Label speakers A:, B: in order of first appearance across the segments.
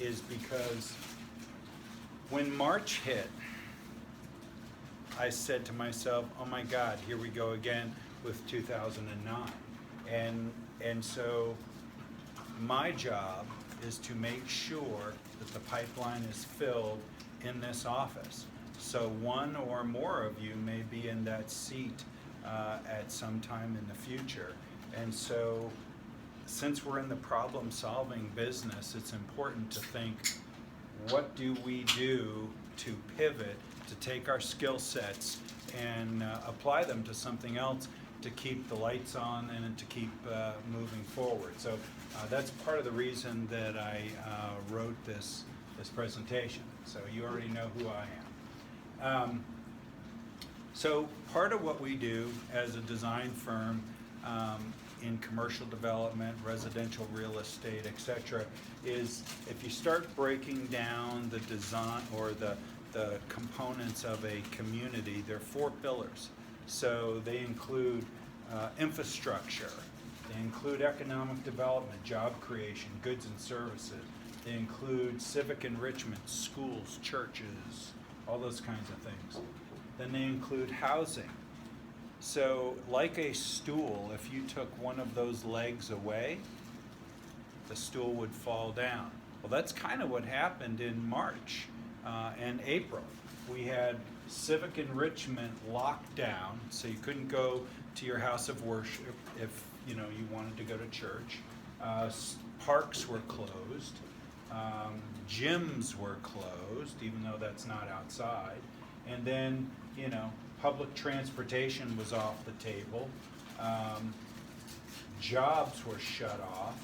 A: is because when March hit, I said to myself, oh my God, here we go again with 2009. And so my job is to make sure that the pipeline is filled in this office. So one or more of you may be in that seat at some time in the future. And so since we're in the problem-solving business, it's important to think, what do we do to pivot, to take our skill sets and apply them to something else to keep the lights on and to keep moving forward. So that's part of the reason that I wrote this presentation. So you already know who I am. So part of what we do as a design firm in commercial development, residential real estate, etc., is if you start breaking down the design or the components of a community, there are 4 pillars. So they include infrastructure, they include economic development, job creation, goods and services, they include civic enrichment, schools, churches, all those kinds of things. Then they include housing. So like a stool, if you took one of those legs away, the stool would fall down. Well, that's kind of what happened in March and April. We had civic enrichment locked down, so you couldn't go to your house of worship if you wanted to go to church. Parks were closed. Gyms were closed, even though that's not outside. And then, public transportation was off the table. Jobs were shut off.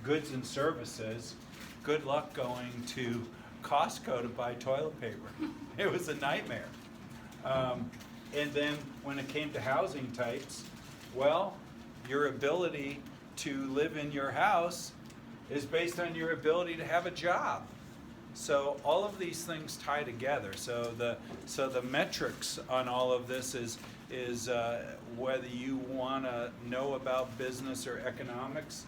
A: Goods and services, good luck going to Costco to buy toilet paper. It was a nightmare. And then when it came to housing types, well, your ability to live in your house is based on your ability to have a job. So all of these things tie together. So the metrics on all of this is whether you want to know about business or economics,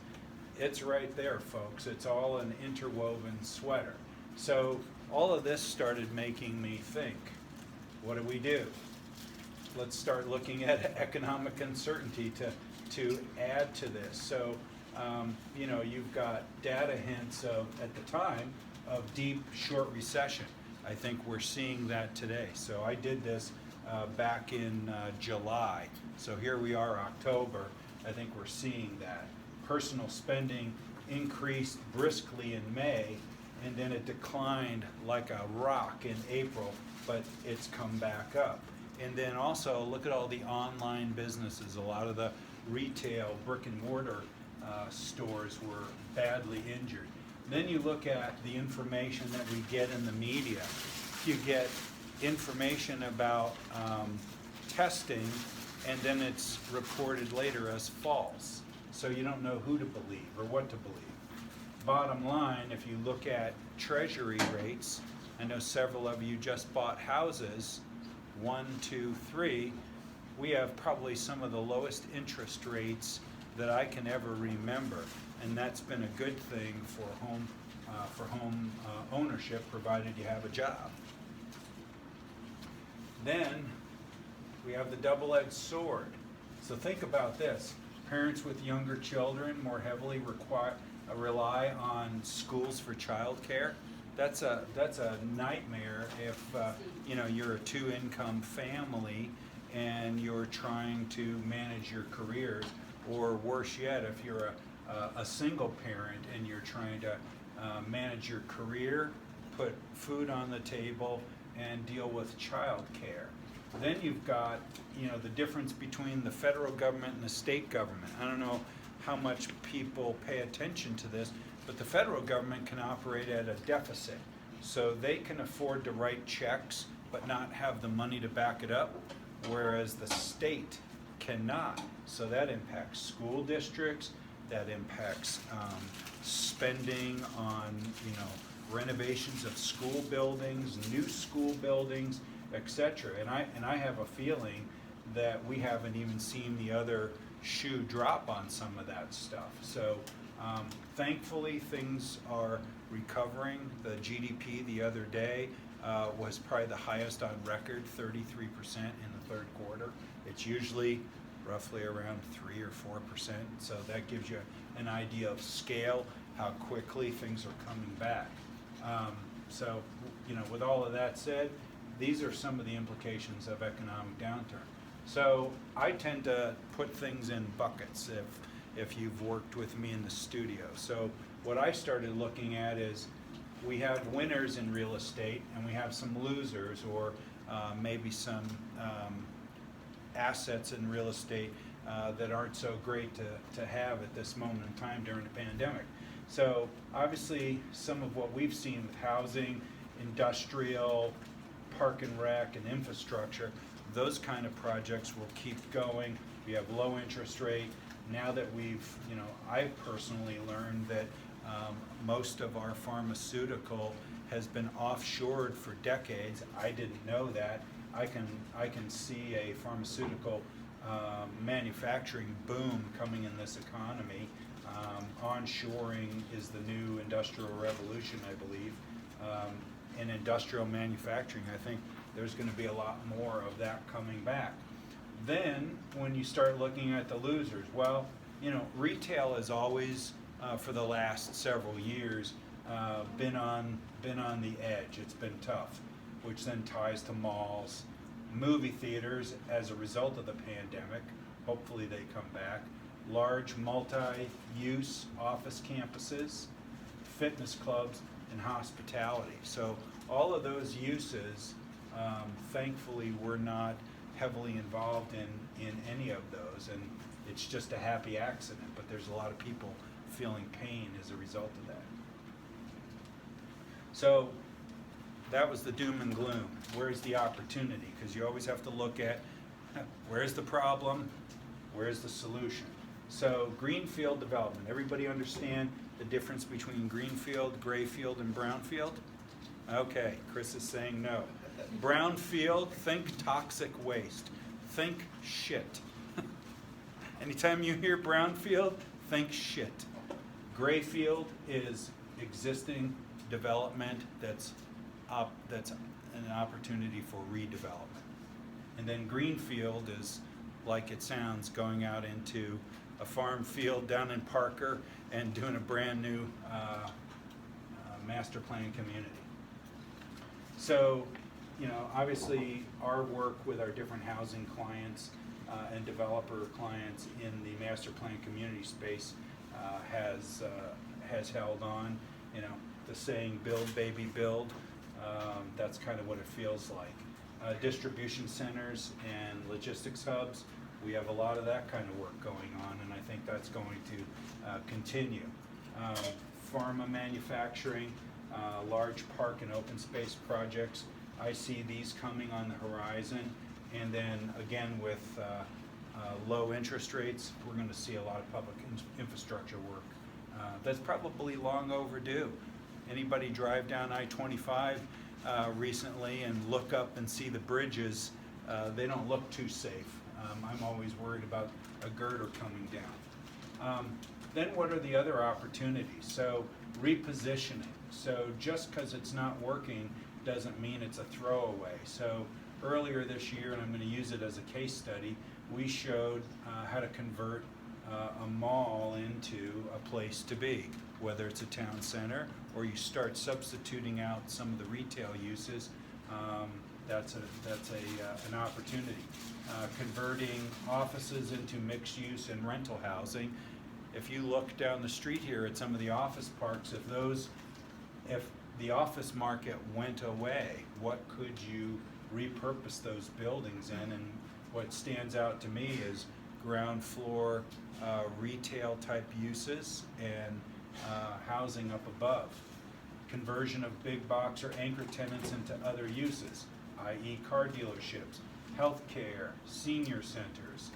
A: it's right there, folks. It's all an interwoven sweater. So all of this started making me think, what do we do? Let's start looking at economic uncertainty to add to this. So you've got data hints of, at the time, of deep short recession. I think we're seeing that today. So I did this back in July. So here we are, October. I think we're seeing that. Personal spending increased briskly in May, and then it declined like a rock in April, but it's come back up. And then also look at all the online businesses. A lot of the retail brick and mortar stores were badly injured. Then you look at the information that we get in the media. You get information about testing, and then it's reported later as false. So you don't know who to believe or what to believe. Bottom line, if you look at treasury rates, I know several of you just bought houses, 1, 2, 3. We have probably some of the lowest interest rates that I can ever remember, and that's been a good thing for home ownership, provided you have a job. Then we have the double-edged sword. So think about this. Parents with younger children more heavily rely on schools for childcare. That's a nightmare if you're a 2-income family and you're trying to manage your careers, or worse yet, if you're a single parent and you're trying to manage your career, put food on the table, and deal with child care. Then you've got the difference between the federal government and the state government. I don't know how much people pay attention to this, but the federal government can operate at a deficit. So they can afford to write checks but not have the money to back it up, whereas the state cannot. So that impacts school districts, that impacts spending on renovations of school buildings, new school buildings, etc. And I have a feeling that we haven't even seen the other shoe drop on some of that stuff. So Thankfully, things are recovering. The GDP the other day was probably the highest on record, 33% in the third quarter. It's usually roughly around 3 or 4%, so that gives you an idea of scale, how quickly things are coming back. So, with all of that said, these are some of the implications of economic downturn. So I tend to put things in buckets if you've worked with me in the studio. So what I started looking at is we have winners in real estate and we have some losers, or maybe some assets in real estate that aren't so great to have at this moment in time during the pandemic. So obviously some of what we've seen with housing, industrial, park and rec, and infrastructure, those kind of projects will keep going. We have low interest rate. Now that I've personally learned that most of our pharmaceutical has been offshored for decades. I didn't know that. I can see a pharmaceutical manufacturing boom coming in this economy. Onshoring is the new industrial revolution, I believe. In industrial manufacturing, I think there's going to be a lot more of that coming back. Then, when you start looking at the losers, well, retail has always, for the last several years, been on the edge. It's been tough, which then ties to malls, movie theaters as a result of the pandemic. Hopefully they come back. Large multi-use office campuses, fitness clubs, and hospitality. So all of those uses, thankfully, we're not heavily involved in any of those, and it's just a happy accident, but there's a lot of people feeling pain as a result of that. So that was the doom and gloom. Where's the opportunity? Because you always have to look at where's the problem, where's the solution. So greenfield development, everybody understand the difference between greenfield, grayfield, and brownfield? Okay, Chris is saying no. Brownfield, think toxic waste. Think shit. Anytime you hear brownfield, think shit. Grayfield is existing development that's an opportunity for redevelopment. And then greenfield is, like it sounds, going out into a farm field down in Parker and doing a brand new master plan community. So, obviously our work with our different housing clients and developer clients in the master plan community space has held on. The saying, build, baby, build, that's kind of what it feels like. Distribution centers and logistics hubs, we have a lot of that kind of work going on, and I think that's going to continue. Pharma manufacturing, large park and open space projects, I see these coming on the horizon. And then again, with low interest rates, we're going to see a lot of public infrastructure work. That's probably long overdue. Anybody drive down I-25 recently and look up and see the bridges, they don't look too safe. I'm always worried about a girder coming down. Then what are the other opportunities? So repositioning. So just because it's not working doesn't mean it's a throwaway. So earlier this year, and I'm going to use it as a case study, we showed how to convert a mall into a place to be, whether it's a town center or you start substituting out some of the retail uses. That's an opportunity. Converting offices into mixed use and rental housing. If you look down the street here at some of the office parks, if the office market went away, what could you repurpose those buildings in? And what stands out to me is ground floor retail type uses and housing up above. Conversion of big box or anchor tenants into other uses, i.e. car dealerships, healthcare, senior centers,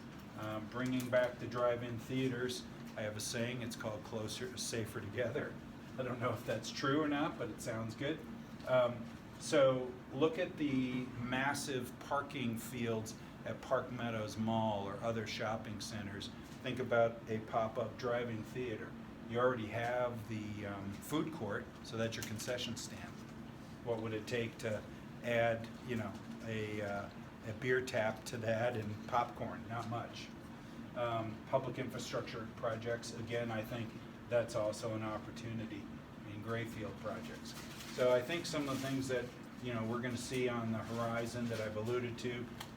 A: bringing back the drive-in theaters. I have a saying, it's called closer, safer together. I don't know if that's true or not, but it sounds good. So look at the massive parking fields at Park Meadows Mall or other shopping centers. Think about a pop-up drive-in theater. You already have the food court, so that's your concession stand. What would it take to add, you know, a beer tap to that and popcorn? Not much. Public infrastructure projects, again, I think that's also an opportunity in Grayfield projects. So I think some of the things that, you know, we're gonna see on the horizon that I've alluded to,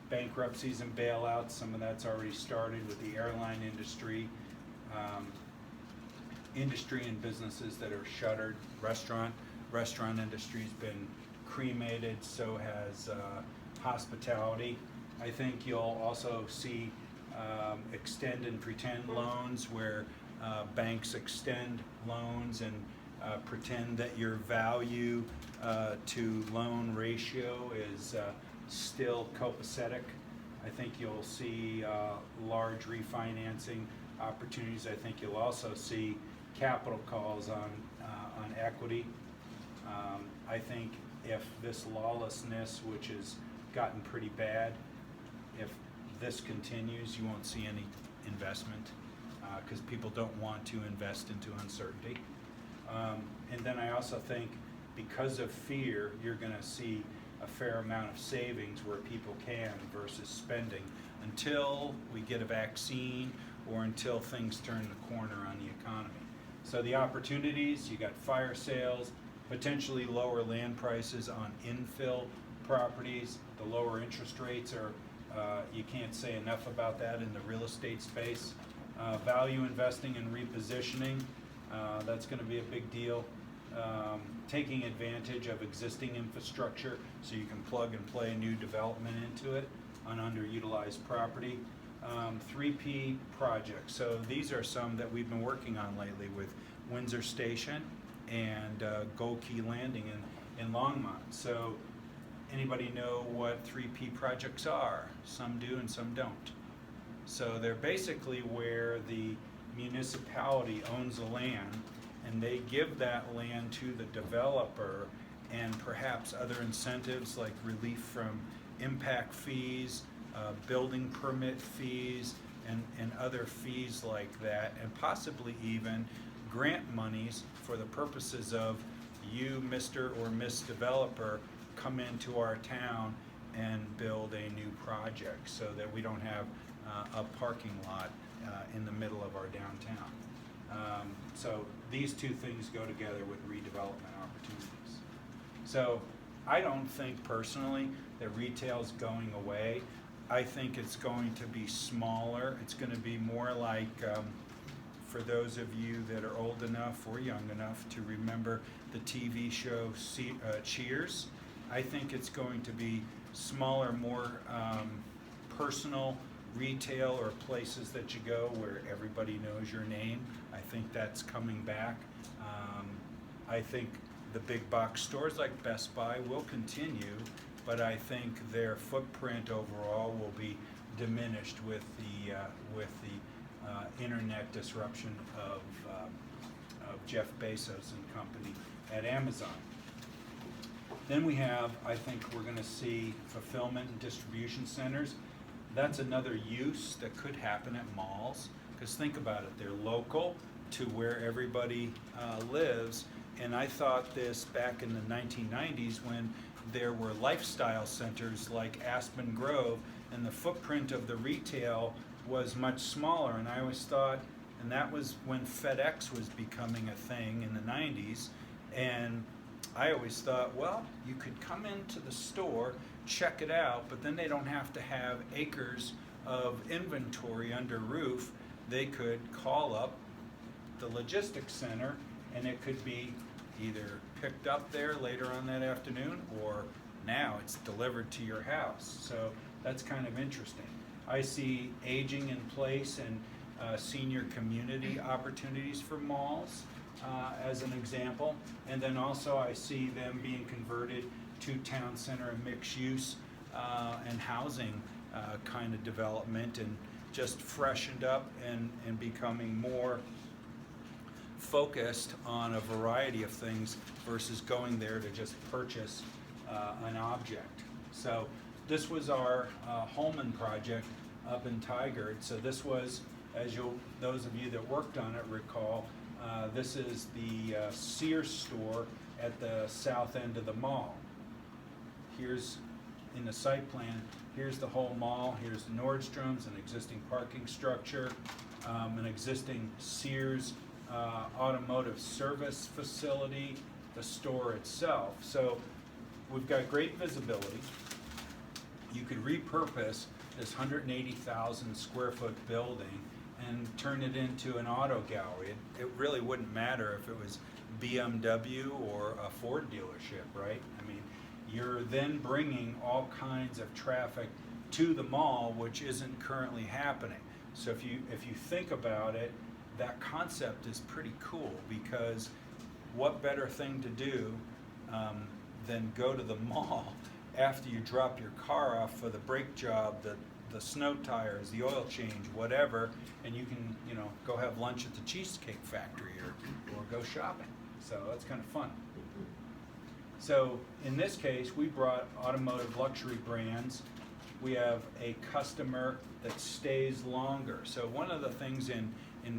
A: bankruptcies and bailouts, some of that's already started with the airline industry, industry and businesses that are shuttered, restaurant industry's been cremated, so has hospitality. I think you'll also see extend and pretend loans where banks extend loans and pretend that your value to loan ratio is still copacetic. I think you'll see large refinancing opportunities. I think you'll also see capital calls on equity. I think if this lawlessness, which has gotten pretty bad, if this continues, you won't see any investment because people don't want to invest into uncertainty. And then I also think because of fear, you're going to see a fair amount of savings where people can versus spending until we get a vaccine or until things turn the corner on the economy. So the opportunities, you got fire sales, potentially lower land prices on infill properties, the lower interest rates are, you can't say enough about that in the real estate space. Value investing and repositioning, that's going to be a big deal. Taking advantage of existing infrastructure so you can plug and play new development into it on underutilized property. 3P projects, so these are some that we've been working on lately with Windsor Station and Gold Key Landing in Longmont. So anybody know what 3P projects are? Some do and some don't. So they're basically where the municipality owns the land and they give that land to the developer and perhaps other incentives like relief from impact fees, building permit fees, and other fees like that, and possibly even grant monies for the purposes of you, Mr. or Miss Developer, come into our town and build a new project so that we don't have a parking lot in the middle of our downtown. So these two things go together with redevelopment opportunities. So I don't think personally that retail's going away. I think it's going to be smaller. It's going to be more like, for those of you that are old enough or young enough to remember the TV show Cheers, I think it's going to be smaller, more personal retail or places that you go where everybody knows your name. I think that's coming back. I think the big box stores like Best Buy will continue, but I think their footprint overall will be diminished with the internet disruption of Jeff Bezos and company at Amazon. Then we have, I think we're going to see fulfillment and distribution centers. That's another use that could happen at malls, because think about it, they're local to where everybody lives. And I thought this back in the 1990s when there were lifestyle centers like Aspen Grove and the footprint of the retail was much smaller. And I always thought, and that was when FedEx was becoming a thing in the 90s, and I always thought, well, you could come into the store, check it out, but then they don't have to have acres of inventory under roof. They could call up the logistics center and it could be either picked up there later on that afternoon or now it's delivered to your house. So that's kind of interesting. I see aging in place and senior community opportunities for malls as an example. And then also I see them being converted to town center and mixed use and housing kind of development and just freshened up and becoming more focused on a variety of things versus going there to just purchase an object. So this was our Holman project up in Tigard. So this was, as those of you that worked on it recall, This is the Sears store at the south end of the mall. Here's, in the site plan, here's the whole mall. Here's Nordstrom's, an existing parking structure, an existing Sears automotive service facility, the store itself. So we've got great visibility. You could repurpose this 180,000 square foot building and turn it into an auto gallery. It really wouldn't matter if it was BMW or a Ford dealership, right? I mean, you're then bringing all kinds of traffic to the mall, which isn't currently happening. So if you think about it, that concept is pretty cool, because what better thing to do than go to the mall after you drop your car off for the brake job, the snow tires, the oil change, whatever, and you can, you know, go have lunch at the Cheesecake Factory or go shopping. So that's kind of fun. So in this case, we brought automotive luxury brands. We have a customer that stays longer. So one of the things in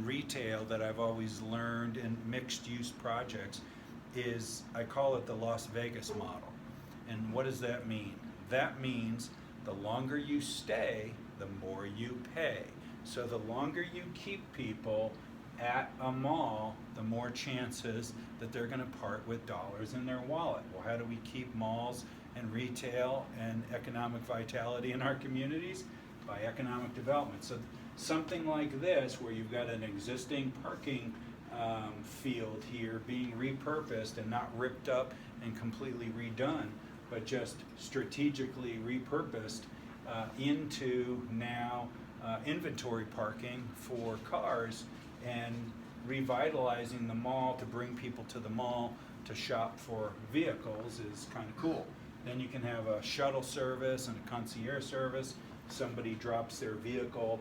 A: retail that I've always learned in mixed use projects is, I call it the Las Vegas model. And what does that mean? That means the longer you stay, the more you pay. So the longer you keep people at a mall, the more chances that they're going to part with dollars in their wallet. Well, how do we keep malls and retail and economic vitality in our communities? By economic development. So something like this, where you've got an existing parking field here being repurposed and not ripped up and completely redone, but just strategically repurposed into now inventory parking for cars, and revitalizing the mall to bring people to the mall to shop for vehicles is kind of cool. Then you can have a shuttle service and a concierge service. Somebody drops their vehicle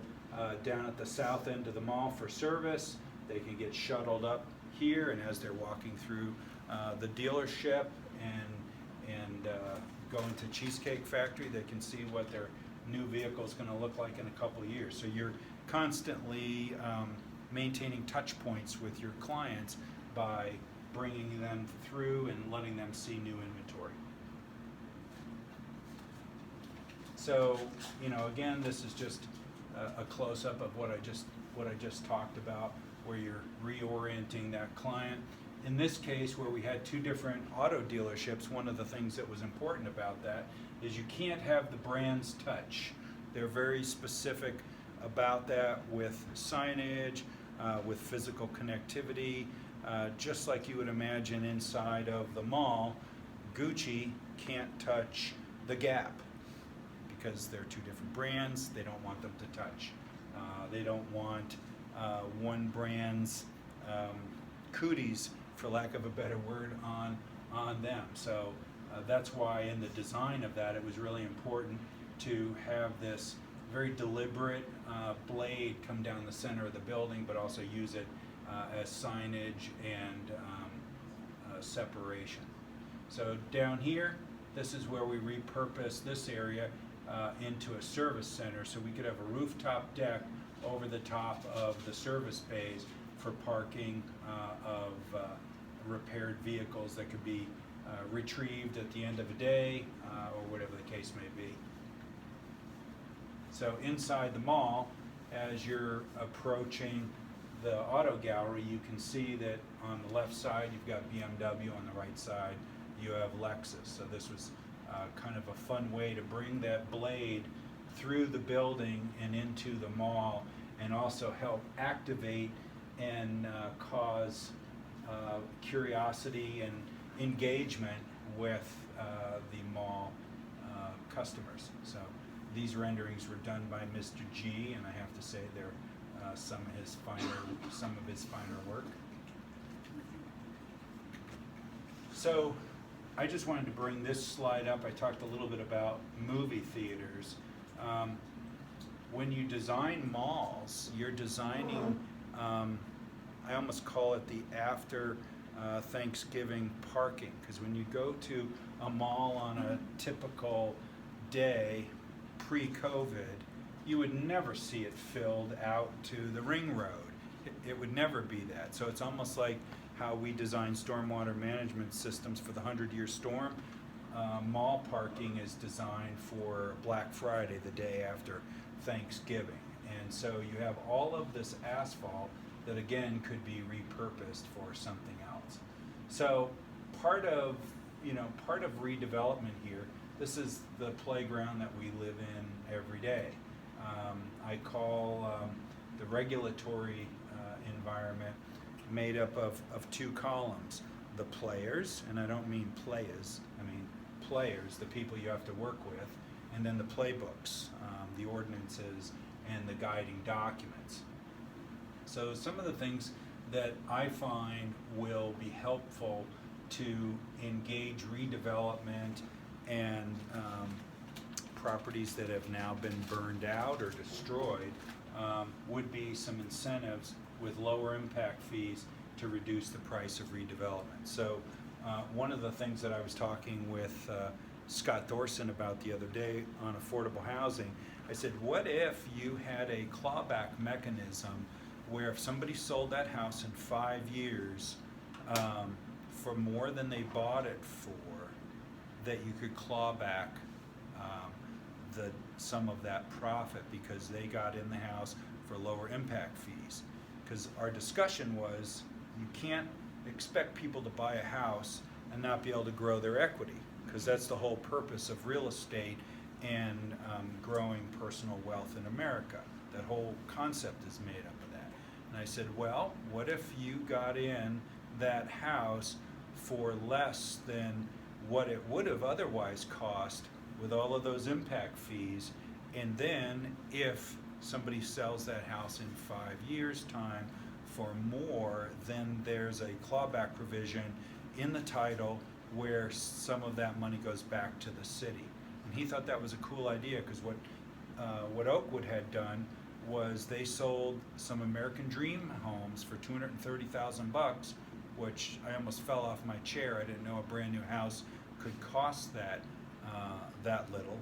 A: down at the south end of the mall for service. They can get shuttled up here, and as they're walking through the dealership and going to Cheesecake Factory, they can see what their new vehicle is going to look like in a couple of years. So you're constantly maintaining touch points with your clients by bringing them through and letting them see new inventory. So, you know, again, this is just a close-up of what I just talked about, where you're reorienting that client. In this case, where we had two different auto dealerships, one of the things that was important about that is you can't have the brands touch. They're very specific about that with signage, with physical connectivity, just like you would imagine inside of the mall. Gucci can't touch the Gap because they're two different brands. They don't want them to touch. They don't want one brand's cooties, for lack of a better word, on them. So that's why in the design of that, it was really important to have this very deliberate blade come down the center of the building, but also use it as signage and separation. So down here, this is where we repurpose this area into a service center, so we could have a rooftop deck over the top of the service bays for parking of repaired vehicles that could be retrieved at the end of a day, or whatever the case may be. So inside the mall, as you're approaching the auto gallery, you can see that on the left side you've got BMW, on the right side you have Lexus. So this was kind of a fun way to bring that blade through the building and into the mall, and also help activate and cause curiosity and engagement with the mall customers. So these renderings were done by Mr. G, and I have to say they're some of his finer work. So I just wanted to bring this slide up. I talked a little bit about movie theaters. When you design malls, you're designing, I almost call it the after Thanksgiving parking, because when you go to a mall on a typical day pre-COVID, you would never see it filled out to the ring road. it would never be that. So it's almost like how we design stormwater management systems for the 100-year storm. Mall parking is designed for Black Friday, the day after Thanksgiving. And so you have all of this asphalt that again could be repurposed for something else. So part of redevelopment here, this is the playground that we live in every day. I call the regulatory environment made up of two columns. The players, and I don't mean players, I mean players, the people you have to work with, and then the playbooks, the ordinances, and the guiding documents. So some of the things that I find will be helpful to engage redevelopment and properties that have now been burned out or destroyed would be some incentives with lower impact fees to reduce the price of redevelopment. So one of the things that I was talking with Scott Thorson about the other day on affordable housing, I said, what if you had a clawback mechanism where if somebody sold that house in 5 years for more than they bought it for, that you could claw back some of that profit because they got in the house for lower impact fees. Because our discussion was, you can't expect people to buy a house and not be able to grow their equity, because that's the whole purpose of real estate and growing personal wealth in America. That whole concept is made up of that. And I said, well, what if you got in that house for less than what it would have otherwise cost with all of those impact fees, and then if somebody sells that house in 5 years' time for more, then there's a clawback provision in the title where some of that money goes back to the city. And he thought that was a cool idea, because what Oakwood had done was they sold some American Dream homes for $230,000, which I almost fell off my chair. I didn't know a brand new house could cost that little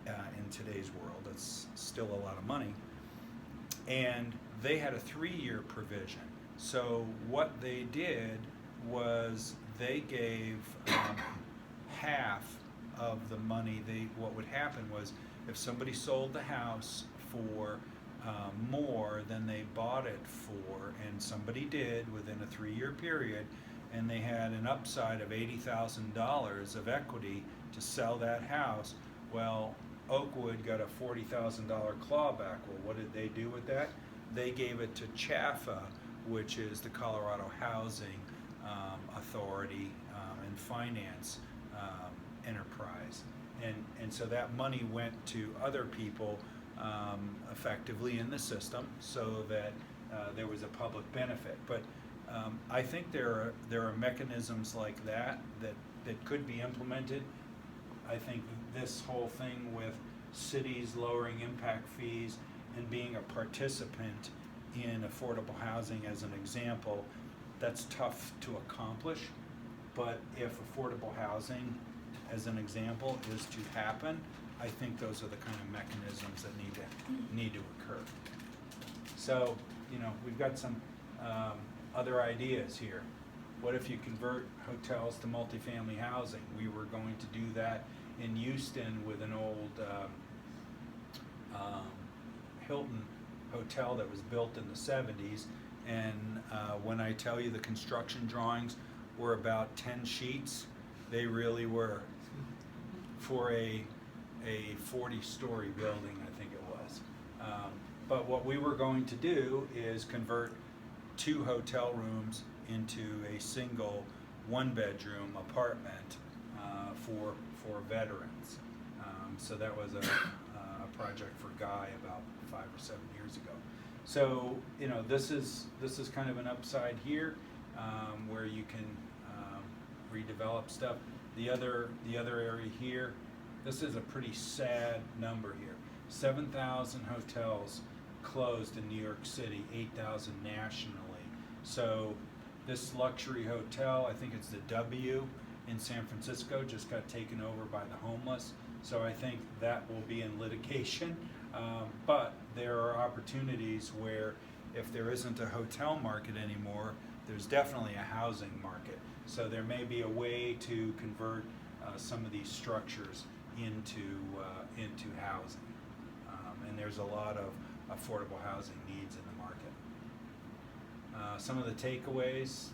A: in today's world. It's still a lot of money. And they had a 3-year provision. So what they did was they gave half of the money. What would happen was, if somebody sold the house for more than they bought it for, and somebody did within a 3-year period, and they had an upside of $80,000 of equity to sell that house, well, Oakwood got a $40,000 clawback. Well, what did they do with that? They gave it to CHAFA, which is the Colorado Housing Authority and Finance Enterprise. And so that money went to other people effectively in the system, so that there was a public benefit. But I think there are mechanisms like that could be implemented. I think this whole thing with cities lowering impact fees and being a participant in affordable housing as an example, that's tough to accomplish. But if affordable housing as an example is to happen, I think those are the kind of mechanisms that need to occur. So, we've got some other ideas here. What if you convert hotels to multifamily housing? We were going to do that in Houston with an old Hilton hotel that was built in the 70s. And when I tell you the construction drawings were about 10 sheets, they really were, for a 40-story building, I think it was. But what we were going to do is convert 2 hotel rooms into a single 1-bedroom apartment for veterans. So that was a project for Guy about 5 or 7 years ago. So this is kind of an upside here where you can redevelop stuff. The other area here, this is a pretty sad number here. 7,000 hotels closed in New York City, 8,000 nationally. So this luxury hotel, I think it's the W in San Francisco, just got taken over by the homeless. So I think that will be in litigation. But there are opportunities where if there isn't a hotel market anymore, there's definitely a housing market. So there may be a way to convert some of these structures into housing. And there's a lot of affordable housing needs in the market. Some of the takeaways,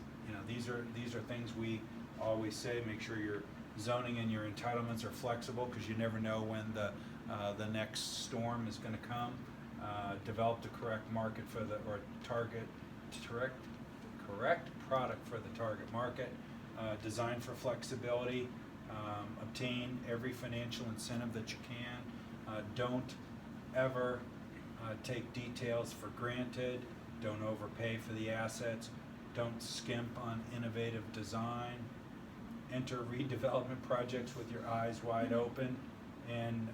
A: these are things we always say. Make sure your zoning and your entitlements are flexible, because you never know when the next storm is going to come. Develop the correct market for the correct product for the target market. Design for flexibility. Obtain every financial incentive that you can. Don't ever take details for granted. Don't overpay for the assets. Don't skimp on innovative design. Enter redevelopment projects with your eyes wide open, and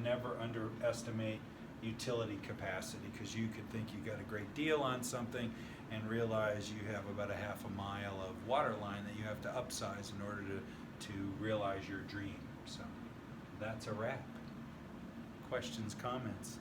A: never underestimate utility capacity, because you could think you got a great deal on something and realize you have about a half a mile of water line that you have to upsize in order to realize your dream. So that's a wrap. Questions, comments?